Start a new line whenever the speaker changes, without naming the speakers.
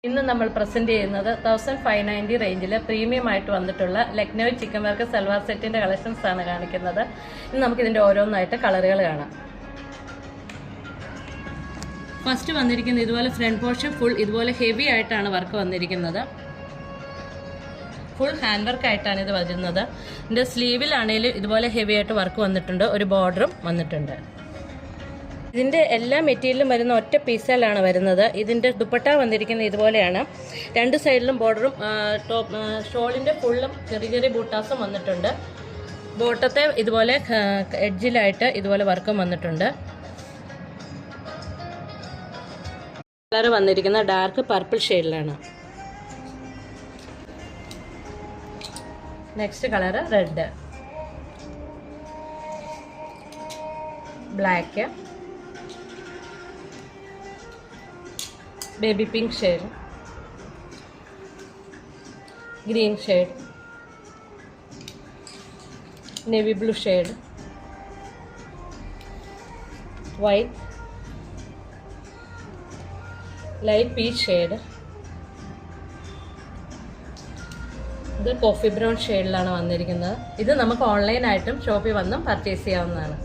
ഇന്ന് നമ്മൾ പ്രസന്റ് ചെയ്യുന്നത് 1590 റേഞ്ചിൽ പ്രീമിയം ആയിട്ട് വന്നിട്ടുള്ള ലക്നൗ ചിക്കൻ വർക്ക് സൽവാർ സെറ്റിന്റെ കളക്ഷൻസ് ആണ് കാണിക്കുന്നത്. ഇന്ന് നമുക്ക് ഇതിന്റെ ഓരോന്നായിട്ട് കളറുകൾ കാണാം. ഫസ്റ്റ് വന്നിരിക്കുന്നത് ഇതുപോലെ ഫ്രണ്ട് പോർഷൻ ഫുൾ ഇതുപോലെ ഹെവി ആയിട്ടാണ് വർക്ക് വന്നിരിക്കുന്നത്. ഫുൾ ഹാൻഡ് വർക്ക് ആയിട്ടാണ് ഇത് വരുന്നത്. ഇതിന്റെ സ്ലീവിലാണെങ്കിലും ഇതുപോലെ ഹെവി ആയിട്ട് വർക്ക് വന്നിട്ടുണ്ട്. ഒരു ബോർഡറും വന്നിട്ടുണ്ട്. ഇതിൻ്റെ എല്ലാ മെറ്റീരിയലും വരുന്ന ഒറ്റ പീസുകളാണ് വരുന്നത്. ഇതിൻ്റെ ദുപ്പട്ട വന്നിരിക്കുന്നത് ഇതുപോലെയാണ്. രണ്ട് സൈഡിലും ബോർഡറും ടോപ്പ് ഷോളിൻ്റെ ഫുള്ളും ചെറിയ ചെറിയ ബൂട്ടാസും വന്നിട്ടുണ്ട്. ബോട്ടത്തെ ഇതുപോലെ എഡ്ജിലായിട്ട് ഇതുപോലെ വർക്കും വന്നിട്ടുണ്ട്. കളർ വന്നിരിക്കുന്ന ഡാർക്ക് പർപ്പിൾ ഷെയ്ഡിലാണ്. Next colour red, black, baby pink shade, green shade, navy blue shade, white, light peach shade, ഇത് കോഫി ബ്രൗൺ ഷെയ്ഡിലാണ് വന്നിരിക്കുന്നത്. ഇത് നമുക്ക് ഓൺലൈനായിട്ടും ഷോപ്പിൽ വന്നും പർച്ചേസ് ചെയ്യാവുന്നതാണ്.